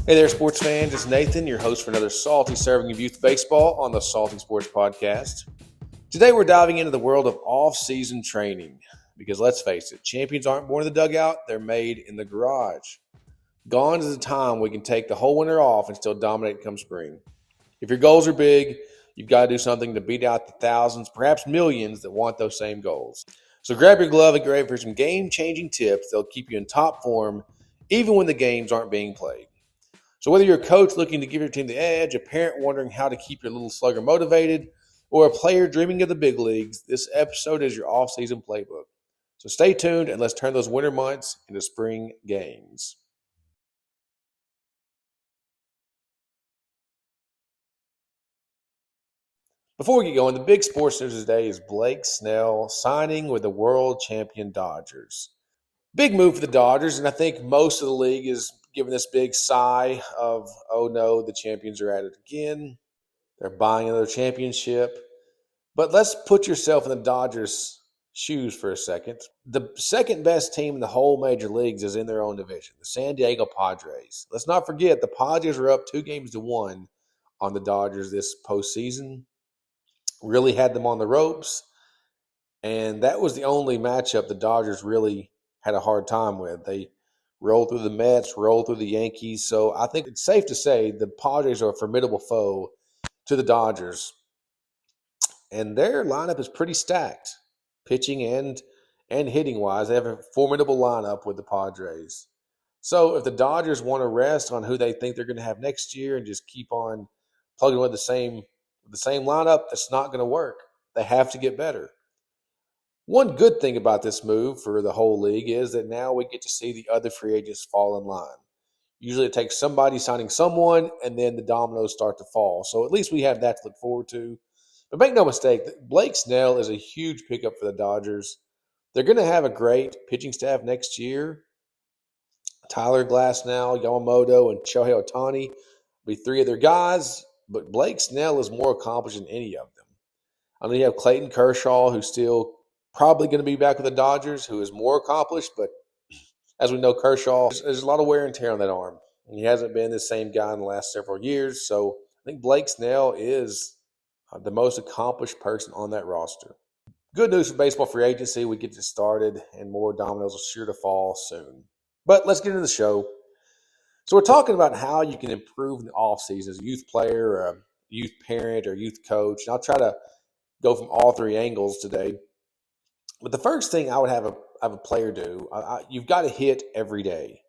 Hey there, sports fans. It's Nathan, your host for another salty serving of youth baseball on the Salty Sports Podcast. Today, we're diving into the world of off-season training because let's face it, champions aren't born in the dugout, they're made in the garage. Gone is the time we can take the whole winter off and still dominate come spring. If your goals are big, you've got to do something to beat out the thousands, perhaps millions, that want those same goals. So grab your glove and get ready for some game-changing tips that'll keep you in top form even when the games aren't being played. So whether you're a coach looking to give your team the edge, a parent wondering how to keep your little slugger motivated, or a player dreaming of the big leagues, this episode is your off-season playbook. So stay tuned and let's turn those winter months into spring games. Before we get going, the big sports news today is Blake Snell signing with the world champion Dodgers. Big move for the Dodgers, and I think most of the league is giving this big sigh of, oh no, the champions are at it again. They're buying another championship. But let's put yourself in the Dodgers' shoes for a second. The second best team in the whole major leagues is in their own division, the San Diego Padres. Let's not forget the Padres are up 2-1 on the Dodgers this postseason. Really had them on the ropes, and that was the only matchup the Dodgers really had a hard time with. They rolled through the Mets, rolled through the Yankees. So I think it's safe to say the Padres are a formidable foe to the Dodgers. And their lineup is pretty stacked, pitching and hitting wise. They have a formidable lineup with the Padres. So if the Dodgers want to rest on who they think they're going to have next year and just keep on plugging with the same lineup, that's not going to work. They have to get better. One good thing about this move for the whole league is that now we get to see the other free agents fall in line. Usually it takes somebody signing someone, and then the dominoes start to fall. So at least we have that to look forward to. But make no mistake, Blake Snell is a huge pickup for the Dodgers. They're going to have a great pitching staff next year. Tyler Glasnow, Yamamoto, and Shohei Ohtani will be three of their guys, but Blake Snell is more accomplished than any of them. I know you have Clayton Kershaw, who's still probably going to be back with the Dodgers, who is more accomplished, but as we know, Kershaw, there's a lot of wear and tear on that arm. And he hasn't been the same guy in the last several years. So I think Blake Snell is the most accomplished person on that roster. Good news for baseball free agency. We get this started, and more dominoes are sure to fall soon. But let's get into the show. So we're talking about how you can improve in the offseason as a youth player, or a youth parent, or youth coach. And I'll try to go from all three angles today. But the first thing I would have a player do, you've got to hit every day.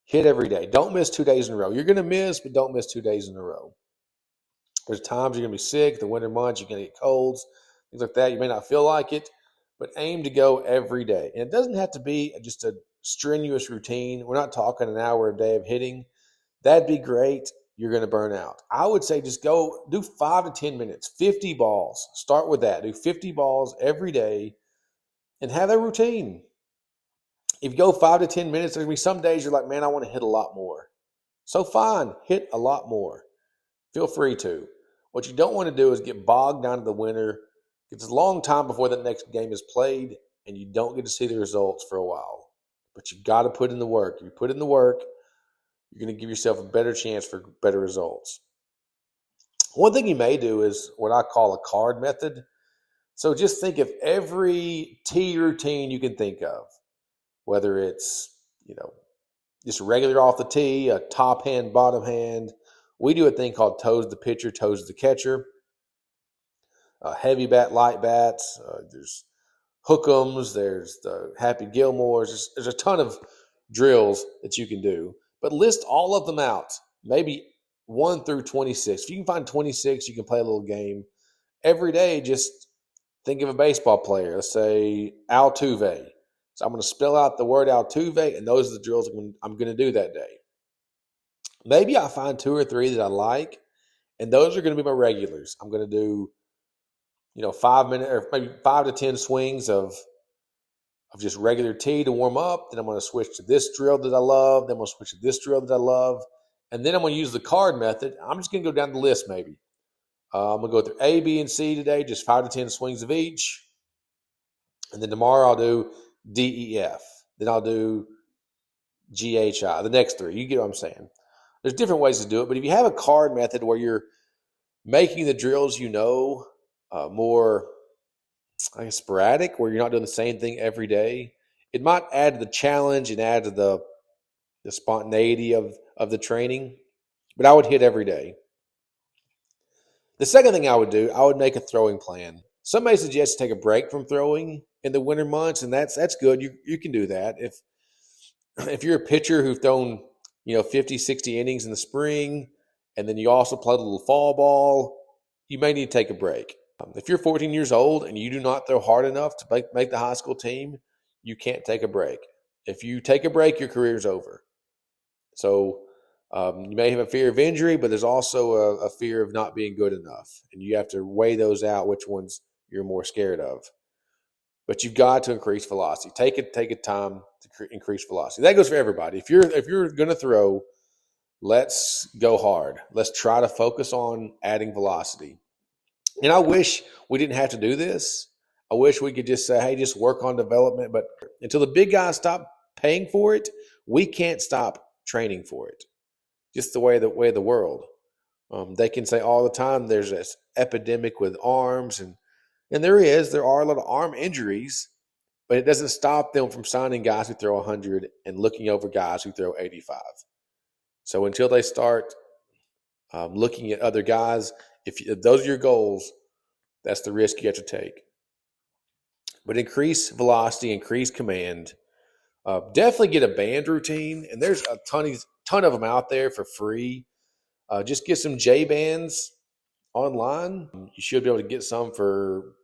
Hit every day. Don't miss 2 days in a row. You're going to miss, but don't miss 2 days in a row. There's times you're going to be sick. The winter months, you're going to get colds, things like that. You may not feel like it, but aim to go every day. And it doesn't have to be just a strenuous routine. We're not talking an hour a day of hitting. That'd be great. You're going to burn out. I would say just go do 5 to 10 minutes, 50 balls. Start with that. Do 50 balls every day and have that routine. If you go 5 to 10 minutes, there's going to be some days you're like, man, I want to hit a lot more. So fine, hit a lot more. Feel free to. What you don't want to do is get bogged down to the winter. It's a long time before the next game is played, and you don't get to see the results for a while. But you've got to put in the work. If you put in the work, you're going to give yourself a better chance for better results. One thing you may do is what I call a card method. So just think of every tee routine you can think of, whether it's, just regular off the tee, a top hand, bottom hand. We do a thing called toes the pitcher, toes the catcher. Heavy bat, light bats. There's hook'ems. There's the Happy Gilmores. There's a ton of drills that you can do. But list all of them out, maybe 1 through 26. If you can find 26, you can play a little game. Every day, just think of a baseball player. Let's say Altuve. So I'm going to spell out the word Altuve, and those are the drills I'm going to do that day. Maybe I find 2 or 3 that I like, and those are going to be my regulars. I'm going to do, 5 minute or maybe 5 to 10 swings of just regular tee to warm up. Then I'm going to switch to this drill that I love. Then I'm going to switch to this drill that I love. And then I'm going to use the card method. I'm just going to go down the list maybe. I'm going to go through A, B, and C today, just 5 to 10 swings of each. And then tomorrow I'll do D, E, F. Then I'll do G, H, I, the next 3. You get what I'm saying. There's different ways to do it, but if you have a card method where you're making the drills more, I guess, sporadic, where you're not doing the same thing every day, it might add to the challenge and add to the spontaneity of the training. But I would hit every day. The second thing I would do, I would make a throwing plan. Some may suggest to take a break from throwing in the winter months, and that's good. You can do that. If you're a pitcher who's thrown 50, 60 innings in the spring, and then you also play a little fall ball, you may need to take a break. If you're 14 years old and you do not throw hard enough to make the high school team, you can't take a break. If you take a break, your career's over. So you may have a fear of injury, but there's also a fear of not being good enough. And you have to weigh those out, which ones you're more scared of. But you've got to increase velocity. Take a time to increase velocity. That goes for everybody. If you're going to throw, let's go hard. Let's try to focus on adding velocity. And I wish we didn't have to do this. I wish we could just say, hey, just work on development. But until the big guys stop paying for it, we can't stop training for it. Just the way of the world. They can say all the time there's this epidemic with arms, and there are a lot of arm injuries, but it doesn't stop them from signing guys who throw 100 and looking over guys who throw 85. So until they start looking at other guys, if those are your goals, that's the risk you have to take. But increase velocity, increase command. Definitely get a band routine, and there's a ton of them out there for free. Just get some J bands online. You should be able to get some for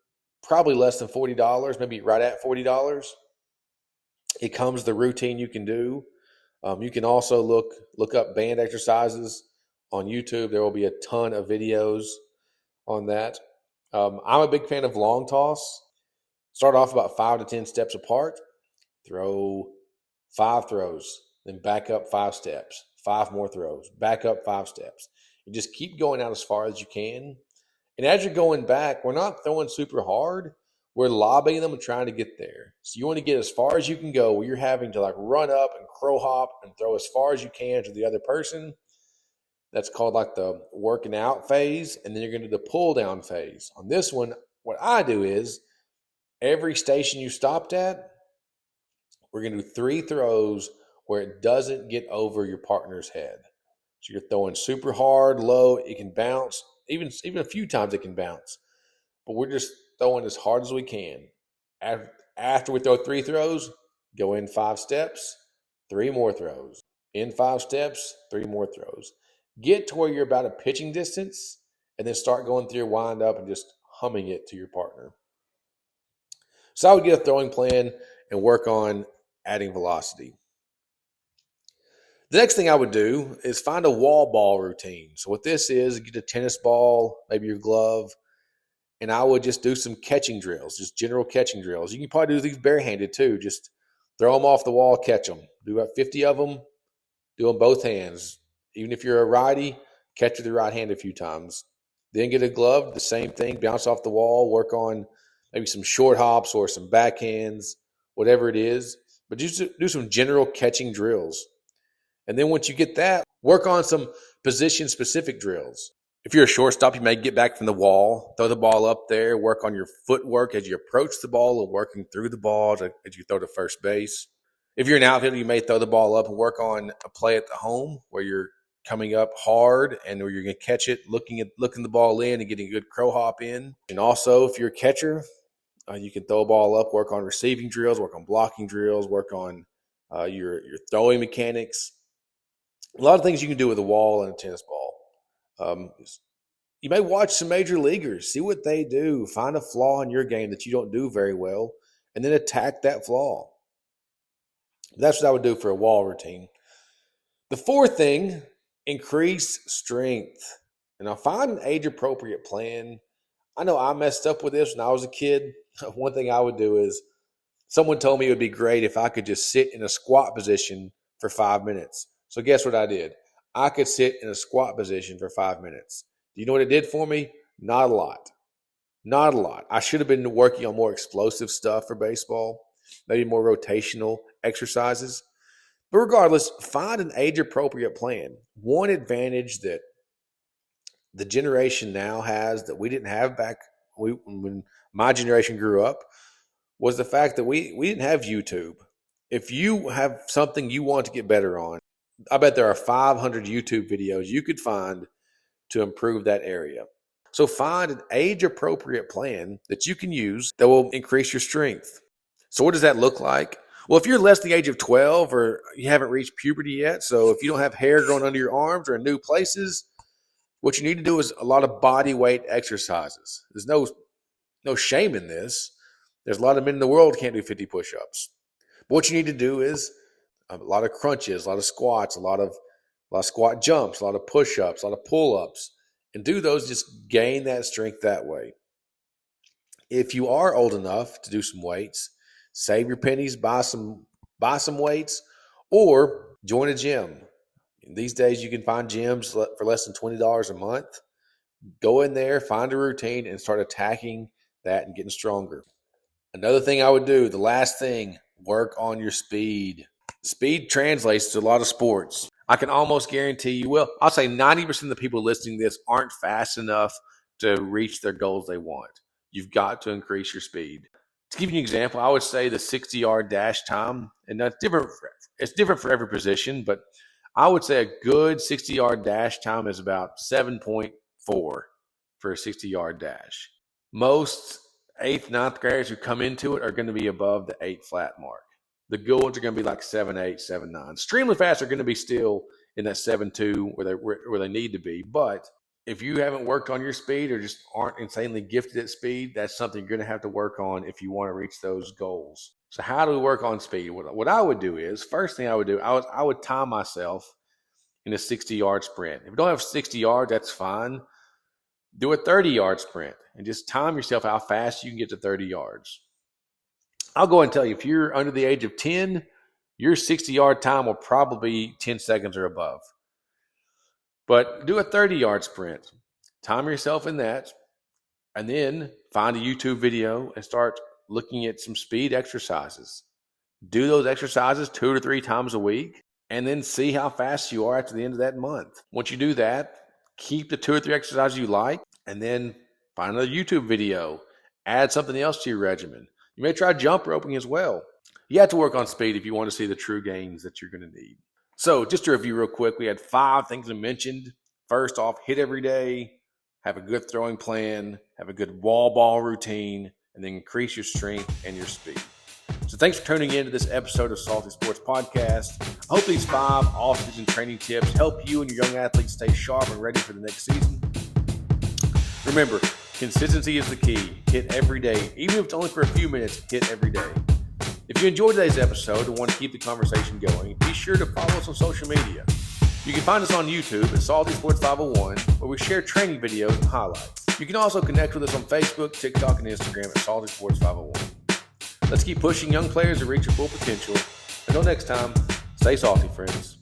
probably less than $40, maybe right at $40. It comes the routine you can do. You can also look up band exercises on YouTube. There will be a ton of videos on that. I'm a big fan of long toss. Start off about 5 to 10 steps apart. Throw 5 throws, then back up 5 steps, 5 more throws, back up 5 steps. You just keep going out as far as you can. And as you're going back, we're not throwing super hard. We're lobbing them and trying to get there. So you want to get as far as you can go where you're having to run up and crow hop and throw as far as you can to the other person. That's called the working out phase. And then you're going to do the pull down phase. On this one, what I do is every station you stopped at, we're going to do 3 throws where it doesn't get over your partner's head. So you're throwing super hard, low. It can bounce. Even a few times it can bounce. But we're just throwing as hard as we can. After we throw 3 throws, go in 5 steps, 3 more throws. In 5 steps, 3 more throws. Get to where you're about a pitching distance, and then start going through your wind up and just humming it to your partner. So I would get a throwing plan and work on adding velocity. The next thing I would do is find a wall ball routine. So what this is, get a tennis ball, maybe your glove, and I would just do some catching drills, just general catching drills. You can probably do these barehanded too. Just throw them off the wall, catch them. Do about 50 of them. Do them both hands. Even if you're a righty, catch with your right hand a few times. Then get a glove, the same thing, bounce off the wall, work on maybe some short hops or some backhands, whatever it is. But just do some general catching drills. And then once you get that, work on some position-specific drills. If you're a shortstop, you may get back from the wall, throw the ball up there, work on your footwork as you approach the ball and working through the ball as you throw to first base. If you're an outfielder, you may throw the ball up and work on a play at the home where you're coming up hard and where you're going to catch it, looking the ball in and getting a good crow hop in. And also, if you're a catcher, you can throw a ball up, work on receiving drills, work on blocking drills, work on your throwing mechanics. A lot of things you can do with a wall and a tennis ball. You may watch some major leaguers, see what they do, find a flaw in your game that you don't do very well, and then attack that flaw. That's what I would do for a wall routine. The fourth thing, increase strength. And I'll find an age-appropriate plan. I know I messed up with this when I was a kid. One thing I would do is, someone told me it would be great if I could just sit in a squat position for 5 minutes. So guess what I did? I could sit in a squat position for 5 minutes. Do you know what it did for me? Not a lot. Not a lot. I should have been working on more explosive stuff for baseball, maybe more rotational exercises. But regardless, find an age-appropriate plan. One advantage that the generation now has that we didn't have back when my generation grew up was the fact that we didn't have YouTube. If you have something you want to get better on, I bet there are 500 YouTube videos you could find to improve that area. So find an age-appropriate plan that you can use that will increase your strength. So what does that look like? Well, if you're less than the age of 12 or you haven't reached puberty yet, so if you don't have hair growing under your arms or in new places, what you need to do is a lot of body weight exercises. There's no shame in this. There's a lot of men in the world who can't do 50 push-ups. But what you need to do is a lot of crunches, a lot of squats, a lot of squat jumps, a lot of push-ups, a lot of pull-ups, and do those, just gain that strength that way. If you are old enough to do some weights, save your pennies, buy some weights, or join a gym. These days you can find gyms for less than $20 a month. Go in there, find a routine, and start attacking that and getting stronger. Another thing I would do, the last thing, work on your speed. Speed translates to a lot of sports. I can almost guarantee you, well, I'll say 90% of the people listening to this aren't fast enough to reach their goals they want. You've got to increase your speed. To give you an example, I would say the 60-yard dash time, and that's different. It's different for every position, but I would say a good 60-yard dash time is about 7.4 for a 60-yard dash. Most 8th, 9th graders who come into it are going to be above the 8 flat mark. The good ones are going to be like 7.8, 7.9. Extremely fast are going to be still in that 7.2 where they need to be. But if you haven't worked on your speed or just aren't insanely gifted at speed, that's something you're going to have to work on if you want to reach those goals. So how do we work on speed? What I would do is, first thing I would do, I would time myself in a 60-yard sprint. If you don't have 60 yards, that's fine. Do a 30-yard sprint and just time yourself how fast you can get to 30 yards. I'll go and tell you, if you're under the age of 10, your 60-yard time will probably be 10 seconds or above. But do a 30-yard sprint. Time yourself in that, and then find a YouTube video and start looking at some speed exercises. Do those exercises 2 to 3 times a week, and then see how fast you are after the end of that month. Once you do that, keep the 2 or 3 exercises you like, and then find another YouTube video. Add something else to your regimen. You may try jump roping as well. You have to work on speed if you want to see the true gains that you're going to need. So just to review real quick, we had 5 things I mentioned. First off, hit every day, have a good throwing plan, have a good wall ball routine, and then increase your strength and your speed. So thanks for tuning in to this episode of Salty Sports Podcast. I hope these 5 off-season training tips help you and your young athletes stay sharp and ready for the next season. Remember, consistency is the key. Hit every day. Even if it's only for a few minutes, hit every day. If you enjoyed today's episode and want to keep the conversation going, be sure to follow us on social media. You can find us on YouTube at Salty Sports 501, where we share training videos and highlights. You can also connect with us on Facebook, TikTok, and Instagram at Salty Sports 501. Let's keep pushing young players to reach their full potential. Until next time, stay salty, friends.